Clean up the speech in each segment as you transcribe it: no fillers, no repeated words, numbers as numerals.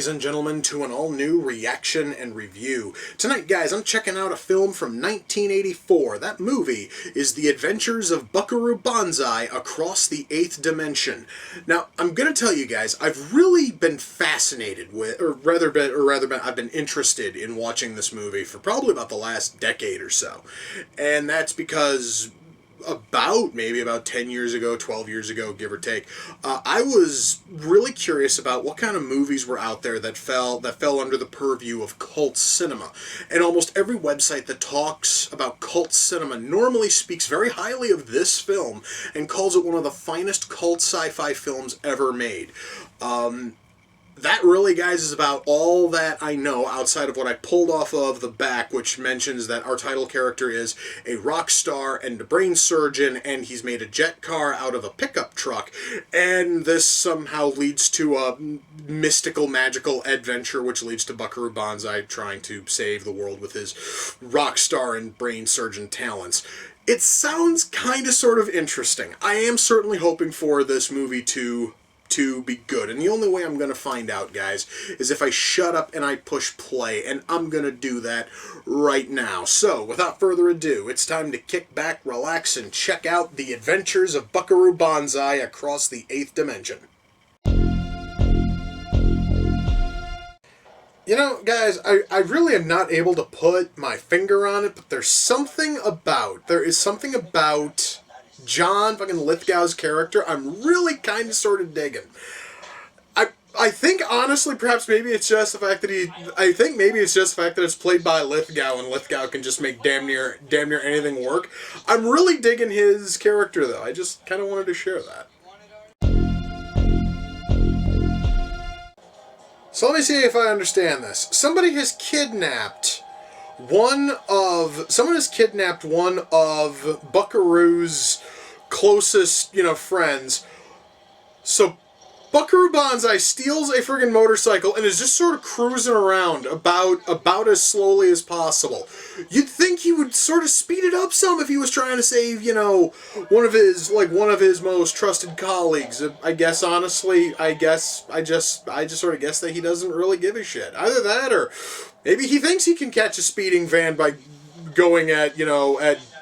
ladies and gentlemen, to an all-new reaction and review. Tonight, guys, I'm checking out a film from 1984. That movie is The Adventures of Buckaroo Banzai Across the Eighth Dimension. Now, I'm gonna tell you guys, I've really been fascinated with, I've been interested in watching this movie for probably about the last decade or so. And that's because maybe about 10 years ago, 12 years ago, give or take, I was really curious about what kind of movies were out there that fell under the purview of cult cinema. And almost every website that talks about cult cinema normally speaks very highly of this film and calls it one of the finest cult sci-fi films ever made. That really, guys, is about all that I know outside of what I pulled off of the back, which mentions that our title character is a rock star and a brain surgeon, and he's made a jet car out of a pickup truck, and this somehow leads to a mystical, magical adventure, which leads to Buckaroo Banzai trying to save the world with his rock star and brain surgeon talents. It sounds kind of sort of interesting. I am certainly hoping for this movie to be good. And the only way I'm going to find out, guys, is if I shut up and I push play. And I'm going to do that right now. So, without further ado, it's time to kick back, relax, and check out The Adventures of Buckaroo Banzai Across the Eighth Dimension. You know, guys, I really am not able to put my finger on it, but there is something about John fucking Lithgow's character I'm really kind of sort of digging. I think, honestly, perhaps maybe it's just the fact that it's played by Lithgow, and Lithgow can just make damn near anything work. I'm really digging his character, though. I just kind of wanted to share that. So let me see if I understand this. Someone has kidnapped one of Buckaroo's closest, friends. So Buckaroo Banzai steals a friggin' motorcycle and is just sort of cruising around about as slowly as possible. You'd think he would sort of speed it up some if he was trying to save, one of his most trusted colleagues. I guess, honestly, I just sort of guess that he doesn't really give a shit. Either that, or maybe he thinks he can catch a speeding van by going at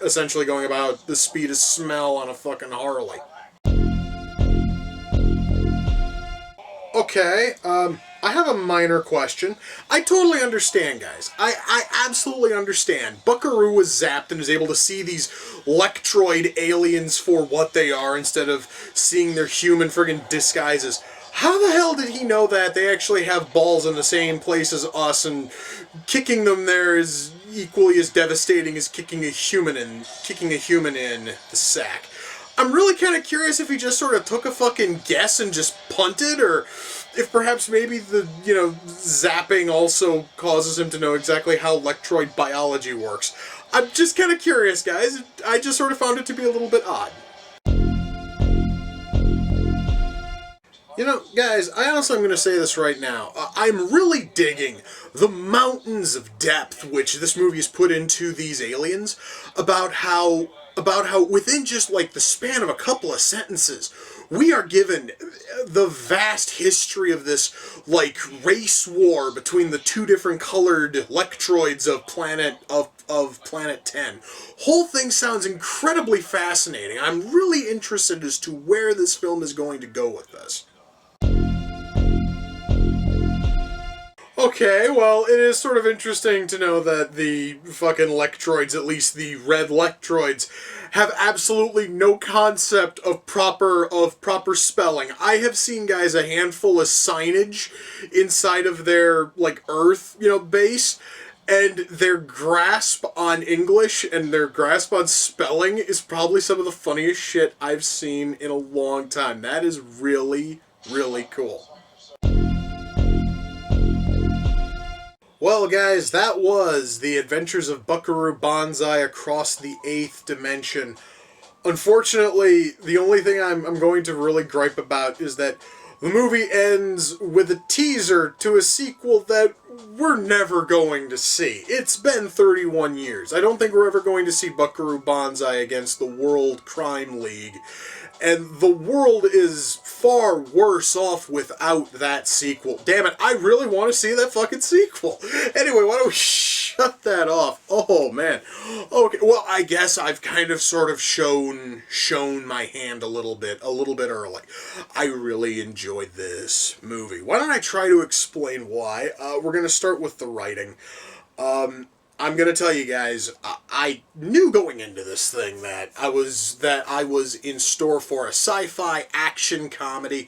essentially going about the speed of smell on a fucking Harley. Okay, I have a minor question. I totally understand, guys. I absolutely understand. Buckaroo was zapped and is able to see these lectroid aliens for what they are instead of seeing their human friggin' disguises. How the hell did he know that they actually have balls in the same place as us, and kicking them there is equally as devastating as kicking a human in the sack? I'm really kind of curious if he just sort of took a fucking guess and just punted, or if perhaps maybe the, zapping also causes him to know exactly how lectroid biology works. I'm just kind of curious, guys. I just sort of found it to be a little bit odd. Guys, I honestly am going to say this right now. I'm really digging the mountains of depth which this movie has put into these aliens, about how within just the span of a couple of sentences, we are given the vast history of this race war between the two different colored lectroids of Planet 10. Whole thing sounds incredibly fascinating. I'm really interested as to where this film is going to go with this. Okay, well, it is sort of interesting to know that the fucking lectroids, at least the red lectroids, have absolutely no concept of proper spelling. I have seen, guys, a handful of signage inside of their, Earth, base, and their grasp on English and their grasp on spelling is probably some of the funniest shit I've seen in a long time. That is really, really cool. Well, guys, that was The Adventures of Buckaroo Banzai Across the Eighth Dimension. Unfortunately, the only thing I'm going to really gripe about is that the movie ends with a teaser to a sequel that we're never going to see. It's been 31 years. I don't think we're ever going to see Buckaroo Banzai against the World Crime League. And the world is far worse off without that sequel. Damn it, I really want to see that fucking sequel. Anyway, why don't we shut that off? Oh, man. Okay, well, I guess I've kind of sort of shown my hand a little bit early. I really enjoyed this movie. Why don't I try to explain why? We're going to start with the writing. I'm gonna tell you guys, I knew going into this thing that I was in store for a sci-fi action comedy,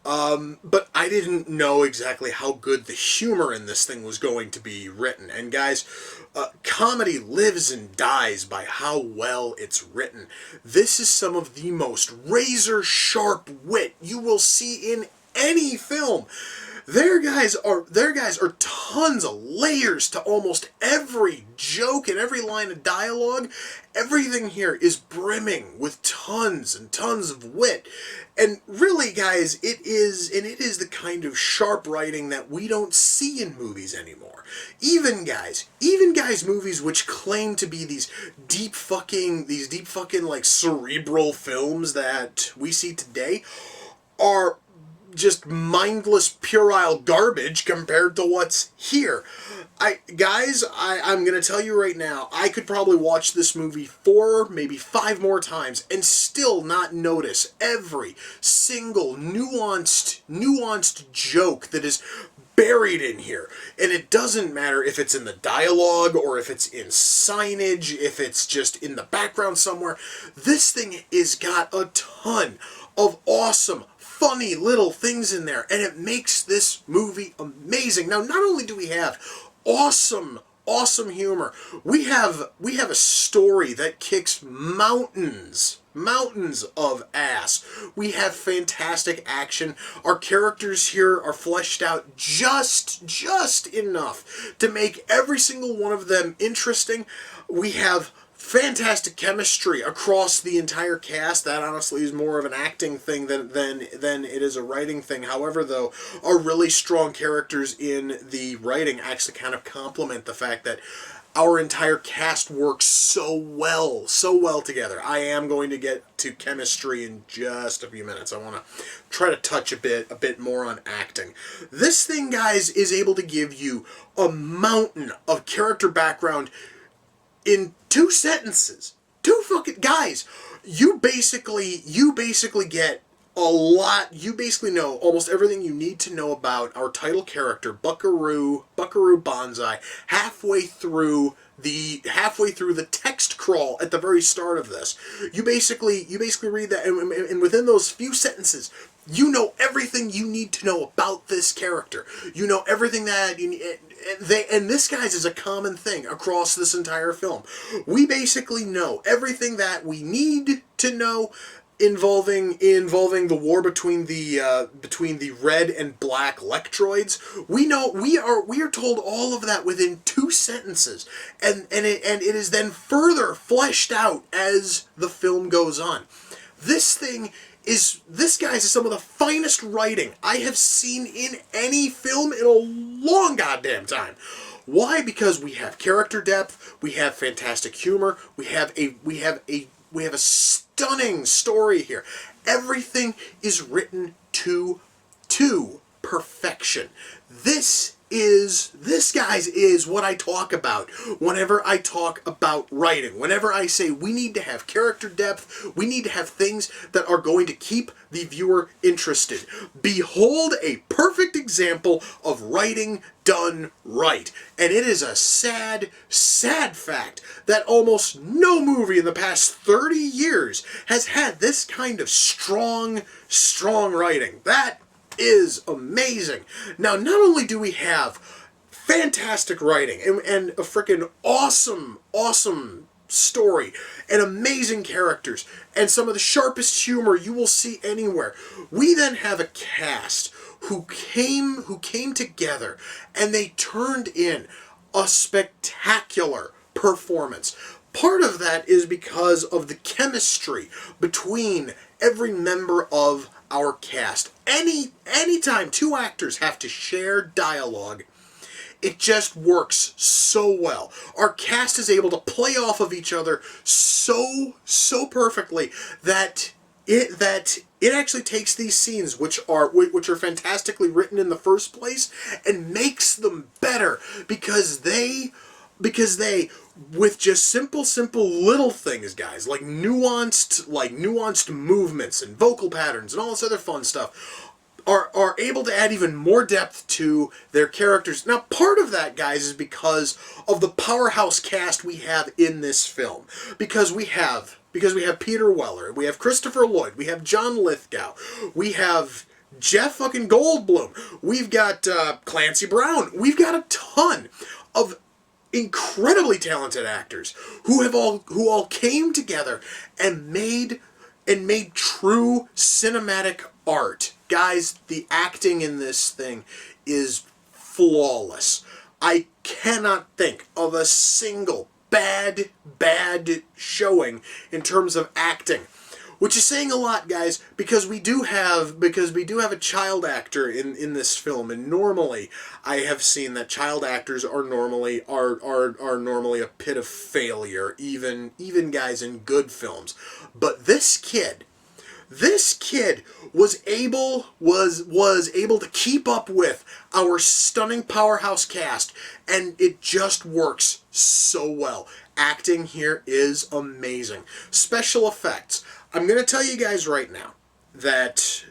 but I didn't know exactly how good the humor in this thing was going to be written. And guys, comedy lives and dies by how well it's written. This is some of the most razor-sharp wit you will see in any film. There guys are tons of layers to almost every joke and every line of dialogue. Everything here is brimming with tons and tons of wit. And really, guys, it is the kind of sharp writing that we don't see in movies anymore. Even guys movies which claim to be these deep fucking like cerebral films that we see today are just mindless, puerile garbage compared to what's here. I'm gonna tell you right now, I could probably watch this movie 4, maybe 5 more times and still not notice every single nuanced joke that is buried in here. And it doesn't matter if it's in the dialogue or if it's in signage, if it's just in the background somewhere. This thing has got a ton of awesome, funny little things in there, and it makes this movie amazing. Now, not only do we have awesome humor, we have a story that kicks mountains of ass. We have fantastic action. Our characters here are fleshed out just enough to make every single one of them interesting. We have fantastic chemistry across the entire cast. That honestly is more of an acting thing than it is a writing thing. However, though, our really strong characters in the writing actually kind of complement the fact that our entire cast works so well together. I am going to get to chemistry in just a few minutes. I want to try to touch a bit more on acting. This thing, guys, is able to give you a mountain of character background in 2 sentences. 2 fucking guys. You basically get a lot. You basically know almost everything you need to know about our title character, Buckaroo Banzai, halfway through the text crawl at the very start of this. You basically read that, and within those few sentences, you know everything you need to know about this character. You know everything that you need. And this, guys, is a common thing across this entire film. We basically know everything that we need to know involving the war between the red and black Lectroids. We are told all of that within 2 sentences, and it is then further fleshed out as the film goes on. This, guys, is some of the finest writing I have seen in any film in a long goddamn time. Why? Because we have character depth, we have fantastic humor, we have a stunning story here. Everything is written to perfection. This, guys, is what I talk about whenever I talk about writing. Whenever I say we need to have character depth, we need to have things that are going to keep the viewer interested. Behold a perfect example of writing done right. And it is a sad fact that almost no movie in the past 30 years has had this kind of strong writing. That is amazing. Now, not only do we have fantastic writing and a freaking awesome story and amazing characters and some of the sharpest humor you will see anywhere, we then have a cast who came together and they turned in a spectacular performance. Part of that is because of the chemistry between every member of our cast. Anytime 2 actors have to share dialogue, it just works so well. Our cast is able to play off of each other so perfectly that it actually takes these scenes, which are fantastically written in the first place, and makes them better because they with just simple little things, guys, like nuanced movements and vocal patterns and all this other fun stuff, are able to add even more depth to their characters. Now, part of that, guys, is because of the powerhouse cast we have in this film. Because we have Peter Weller, we have Christopher Lloyd, we have John Lithgow, we have Jeff fucking Goldblum, we've got Clancy Brown, we've got a ton of incredibly talented actors who all came together and made true cinematic art. Guys, the acting in this thing is flawless. I cannot think of a single bad showing in terms of acting. Which is saying a lot, guys, because we do have a child actor in this film, and normally I have seen that child actors are normally a pit of failure, even guys in good films. But this kid was able to keep up with our stunning powerhouse cast, and it just works so well. Acting here is amazing. Special effects. I'm going to tell you guys right now that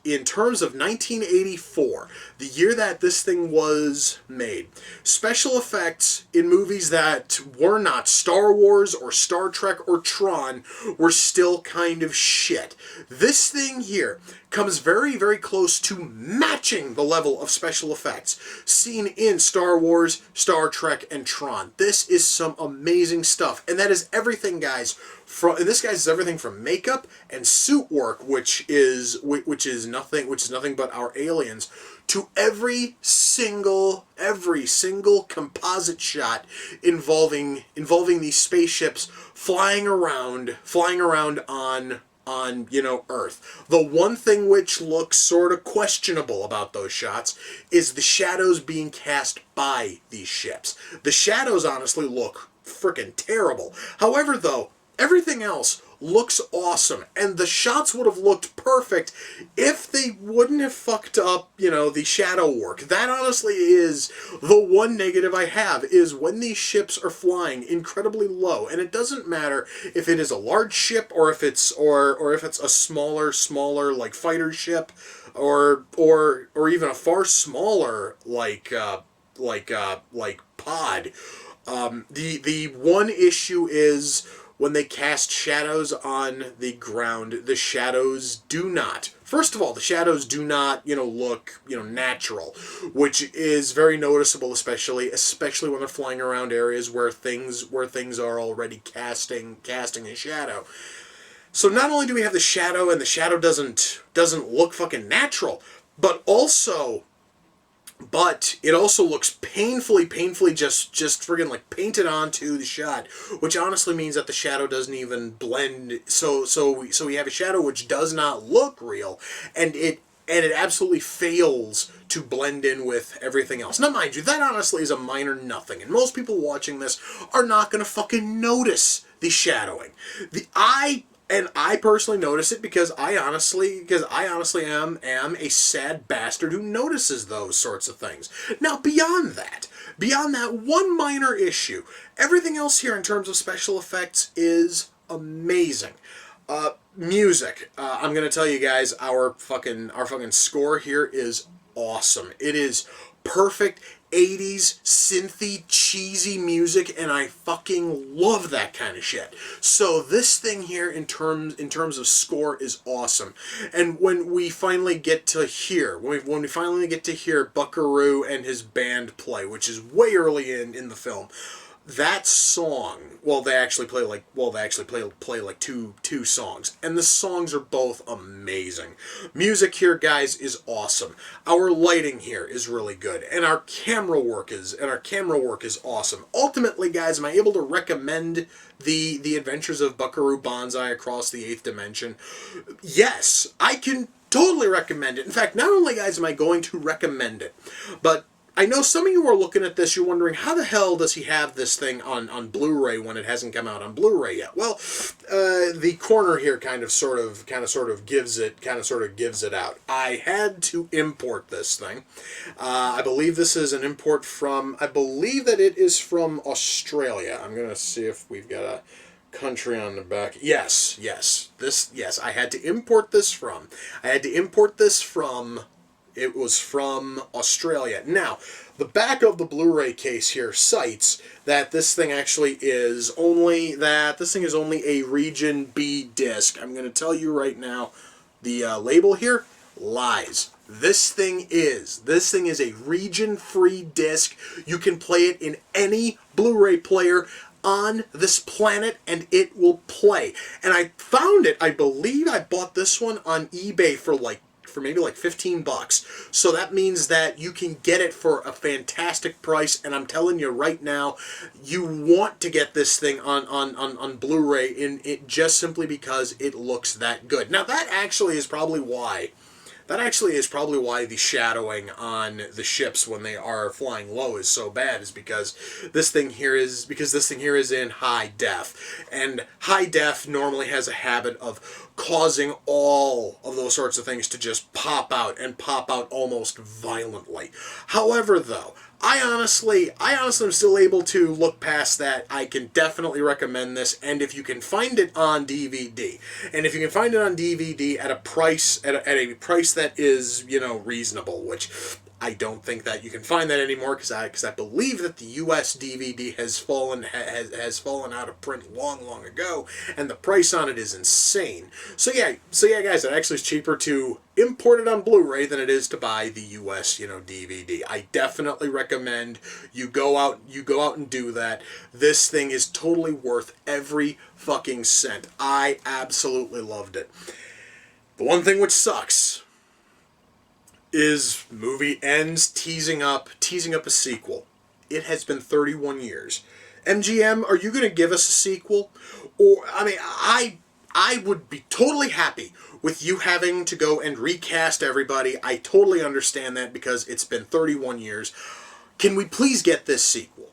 in terms of 1984, the year that this thing was made, special effects in movies that were not Star Wars or Star Trek or Tron were still kind of shit. This thing here comes very, very close to matching the level of special effects seen in Star Wars, Star Trek, and Tron. This is some amazing stuff, and that is everything, guys. This is everything from makeup and suit work, which is nothing but our aliens, to every single composite shot involving these spaceships flying around on Earth. The one thing which looks sort of questionable about those shots is the shadows being cast by these ships. The shadows honestly look freaking terrible. However, though, everything else looks awesome, and the shots would have looked perfect if they wouldn't have fucked up, the shadow work. That honestly is the one negative I have, is when these ships are flying incredibly low, and it doesn't matter if it is a large ship or if it's a smaller like fighter ship, or even a far smaller like pod. The one issue is when they cast shadows on the ground, the shadows do not. First of all, the shadows do not, look, natural, which is very noticeable, especially when they're flying around areas where things are already casting a shadow. So not only do we have the shadow, and the shadow doesn't look fucking natural, but it also looks painfully just friggin' like painted onto the shot, which honestly means that the shadow doesn't even blend. So we have a shadow which does not look real, and it absolutely fails to blend in with everything else. Now, mind you, that honestly is a minor nothing, and most people watching this are not gonna fucking notice the shadowing. I personally notice it because I honestly am a sad bastard who notices those sorts of things. Now, beyond that one minor issue, everything else here in terms of special effects is amazing. Music. I'm gonna tell you guys, our fucking score here is awesome. It is perfect 80s synthy cheesy music, and I fucking love that kind of shit. So this thing here in terms of score is awesome. And when we finally get to hear Buckaroo and his band play, which is way early in the film, that song, they actually play like two songs, and the songs are both amazing. Music here, guys, is awesome. Our lighting here is really good, and our camera work is awesome. Ultimately, guys, am I able to recommend the Adventures of Buckaroo Banzai Across the Eighth Dimension? Yes, I can totally recommend it. In fact, not only, guys, am I going to recommend it, but I know some of you are looking at this, you're wondering, how the hell does he have this thing on Blu-ray when it hasn't come out on Blu-ray yet? Well, the corner here kind of sort of gives it out. I had to import this thing. I believe this is an import from, I believe that it is from Australia. I'm going to see if we've got a country on the back. Yes, I had to import this from. It was from Australia. Now, the back of the Blu-ray case here cites that this thing is only a Region B disc. I'm going to tell you right now, the label here lies. This thing is a region-free disc. You can play it in any Blu-ray player on this planet and it will play. And I found it, I believe I bought this one on eBay for maybe like $15. So that means that you can get it for a fantastic price, and I'm telling you right now, you want to get this thing on Blu-ray in it just simply because it looks that good. Now that actually is probably why the shadowing on the ships when they are flying low is so bad, is because this thing here is in high def, and high def normally has a habit of causing all of those sorts of things to just pop out almost violently. However, though, I honestly am still able to look past that. I can definitely recommend this, and if you can find it on DVD, at a price that is, reasonable, which I don't think that you can find that anymore, because I believe that the US DVD has fallen out of print long ago, and the price on it is insane. So yeah, guys, it actually is cheaper to import it on Blu-ray than it is to buy the US, DVD. I definitely recommend you go out and do that. This thing is totally worth every fucking cent. I absolutely loved it. The one thing which sucks is movie ends teasing up a sequel. It has been 31 years. MGM, are you going to give us a sequel? Or, I would be totally happy with you having to go and recast everybody. I totally understand that because it's been 31 years. Can we please get this sequel?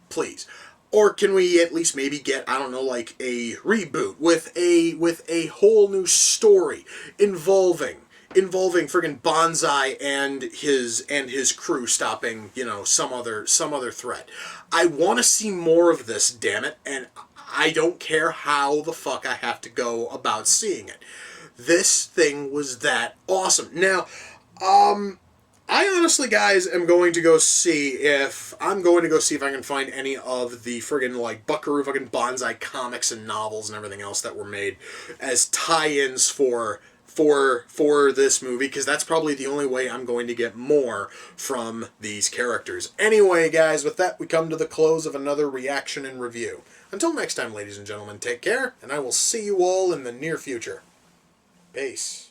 Please. Or can we at least maybe get, like a reboot with a whole new story involving friggin' Banzai and his crew stopping, some other threat. I want to see more of this, damn it, and I don't care how the fuck I have to go about seeing it. This thing was that awesome. Now, I honestly, guys, am going to go see if I can find any of the friggin' Buckaroo fucking Banzai comics and novels and everything else that were made as tie-ins for this movie, because that's probably the only way I'm going to get more from these characters. Anyway, guys, with that, we come to the close of another reaction and review. Until next time, ladies and gentlemen, take care, and I will see you all in the near future. Peace.